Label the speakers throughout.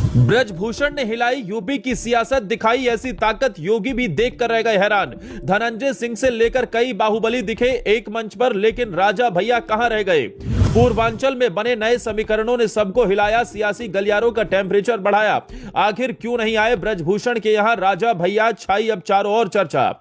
Speaker 1: ब्रजभूषण ने हिलाई यूपी की सियासत, दिखाई ऐसी ताकत, योगी भी देखकर रह गए हैरान। धनंजय सिंह से लेकर कई बाहुबली दिखे एक मंच पर, लेकिन राजा भैया कहां रह गए। पूर्वांचल में बने नए समीकरणों ने सबको हिलाया, सियासी गलियारों का टेम्परेचर बढ़ाया। आखिर क्यों नहीं आए ब्रजभूषण के यहां राजा भैया, छाई अब चारों ओर चर्चा।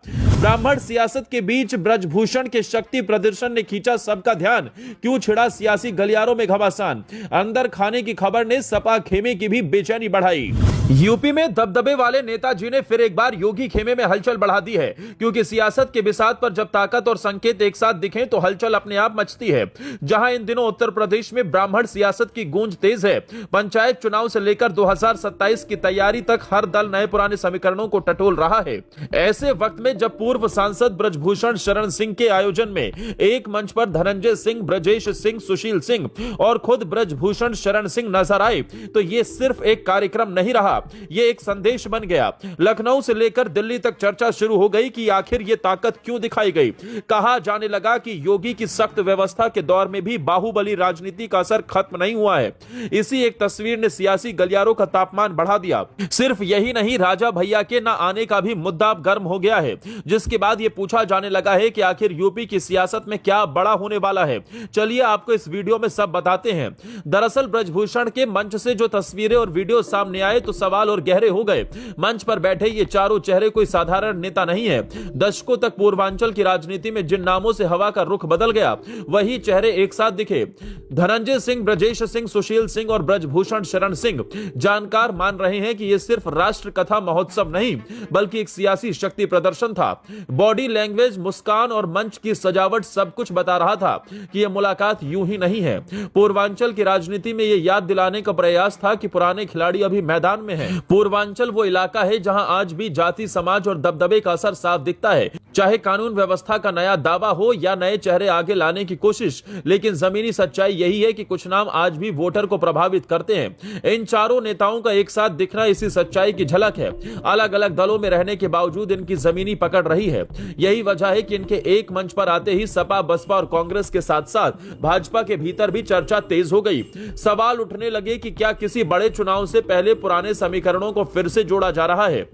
Speaker 1: ब्राह्मण सियासत के बीच ब्रजभूषण के शक्ति प्रदर्शन ने खींचा सबका ध्यान। क्यों छिड़ा सियासी गलियारों में घमासान। अंदर खाने की खबर ने सपा खेमे की भी बेचैनी बढ़ाई। यूपी में दबदबे वाले नेताजी ने फिर एक बार योगी खेमे में हलचल बढ़ा दी है, क्योंकि सियासत के बिसात पर जब ताकत और संकेत एक साथ दिखें तो हलचल अपने आप मचती है। जहां इन दिनों उत्तर प्रदेश में ब्राह्मण सियासत की गूंज तेज है। पंचायत चुनाव से लेकर 2027 की तैयारी तक हर दल नए पुराने समीकरणों को टटोल रहा है। ऐसे वक्त में जब पूर्व सांसद ब्रजभूषण शरण सिंह के आयोजन में एक मंच पर धनंजय सिंह, ब्रजेश सिंह, सुशील सिंह और खुद ब्रजभूषण शरण सिंह नजर आए, तो यह सिर्फ एक कार्यक्रम नहीं रहा, यह एक संदेश बन गया। लखनऊ से लेकर दिल्ली तक चर्चा शुरू हो गई कि आखिर यह ताकत क्यों दिखाई गई। कहा जाने लगा कि योगी की सख्त व्यवस्था के दौर में भी बाहुबली राजनीति का असर खत्म नहीं हुआ है। इसी एक तस्वीर ने सियासी गलियारों का तापमान बढ़ा दिया। सिर्फ यही नहीं, राजा भैया के न आने का भी मुद्दा अब गर्म हो गया है, जिसके बाद यह पूछा जाने लगा है कि आखिर यूपी की सियासत में क्या बड़ा होने वाला है। चलिए आपको इस वीडियो में सब बताते हैं। दरअसल ब्रजभूषण के मंच से जो तस्वीरें और वीडियो सामने आए तो सवाल और गहरे हो गए। मंच पर बैठे ये चारों चेहरे कोई साधारण नेता नहीं है। दशकों तक पूर्वांचल की राजनीति में जिन नामों से हवा का रुख बदल गया, वही चेहरे एक साथ दिखे। धनंजय सिंह, ब्रजेश सिंह, सुशील सिंह और ब्रजभूषण शरण सिंह। जानकार मान रहे हैं कि यह सिर्फ राष्ट्र कथा महोत्सव नहीं, बल्कि एक सियासी शक्ति प्रदर्शन था। बॉडी लैंग्वेज, मुस्कान और मंच की सजावट सब कुछ बता रहा था कि यह मुलाकात यूं ही नहीं है। पूर्वांचल की राजनीति में यह याद दिलाने का प्रयास था कि पुराने खिलाड़ी अभी मैदान में हैं। पूर्वांचल वो इलाका है जहां आज भी जाति, समाज और दबदबे का असर साफ दिखता है। चाहे कानून व्यवस्था का नया दावा हो या नए चेहरे आगे लाने की कोशिश, लेकिन जमीनी सच्चाई यही है कि कुछ नाम आज भी वोटर को प्रभावित करते हैं। इन चारों नेताओं का एक साथ दिखना इसी सच्चाई की झलक है। अलग अलग दलों में रहने के बावजूद इनकी जमीनी पकड़ रही है। यही वजह है कि इनके एक मंच पर आते ही सपा, बसपा और कांग्रेस के साथ साथ भाजपा के भीतर भी चर्चा तेज हो गई। सवाल उठने लगे कि क्या किसी बड़े चुनाव से पहले पुराने समीकरणों को फिर से जोड़ा जा रहा है।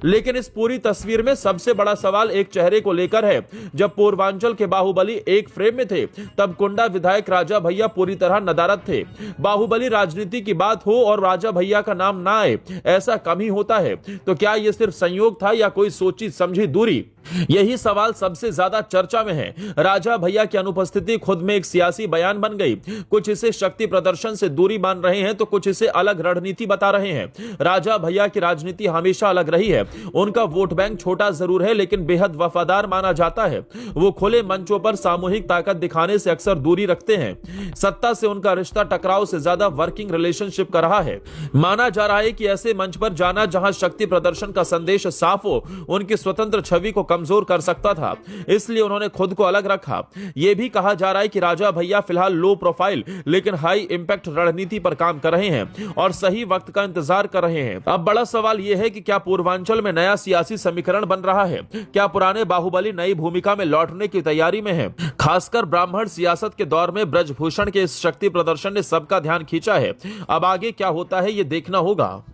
Speaker 1: लेकिन इस पूरी तस्वीर में सबसे बड़ा सवाल एक चेहरे को लेकर है। जब पूर्वांचल के बाहुबली एक फ्रेम में थे, तब कुंडा विधायक राजा भैया पूरी तरह नदारद थे। बाहुबली राजनीति की बात हो और राजा भैया का नाम ना आए, ऐसा कम ही होता है। तो क्या यह सिर्फ संयोग था या कोई सोची समझी दूरी? यही सवाल सबसे ज्यादा चर्चा में है। राजा भैया की अनुपस्थिति खुद में एक सियासी बयान बन गई। कुछ इसे शक्ति प्रदर्शन से दूरी मान रहे हैं, तो कुछ इसे अलग रणनीति बता रहे हैं। राजा भैया की राजनीति हमेशा अलग रही है। उनका वोट बैंक छोटा जरूर है, लेकिन बेहद वफादार माना जाता है। वो खुले मंचों पर सामूहिक ताकत दिखाने से अक्सर दूरी रखते हैं। सत्ता से उनका रिश्ता टकराव से ज्यादा वर्किंग रिलेशनशिप का रहा है। माना जा रहा है कि ऐसे मंच पर जाना जहां शक्ति प्रदर्शन का संदेश साफ हो, उनकी स्वतंत्र छवि को कमजोर कर सकता था। इसलिए उन्होंने खुद को अलग रखा। यह भी कहा जा रहा है कि राजा भैया फिलहाल लो प्रोफाइल लेकिन हाई इंपैक्ट रणनीति पर काम कर रहे हैं और सही वक्त का इंतजार कर रहे हैं। अब बड़ा सवाल यह है कि क्या पूर्वांचल में नया सियासी समीकरण बन रहा है? क्या पुराने बाहुबली नई भूमिका में लौटने की तैयारी में है? खासकर ब्राह्मण सियासत के दौर में ब्रजभूषण के इस शक्ति प्रदर्शन ने सबका ध्यान खींचा है। अब आगे क्या होता है, यह देखना होगा।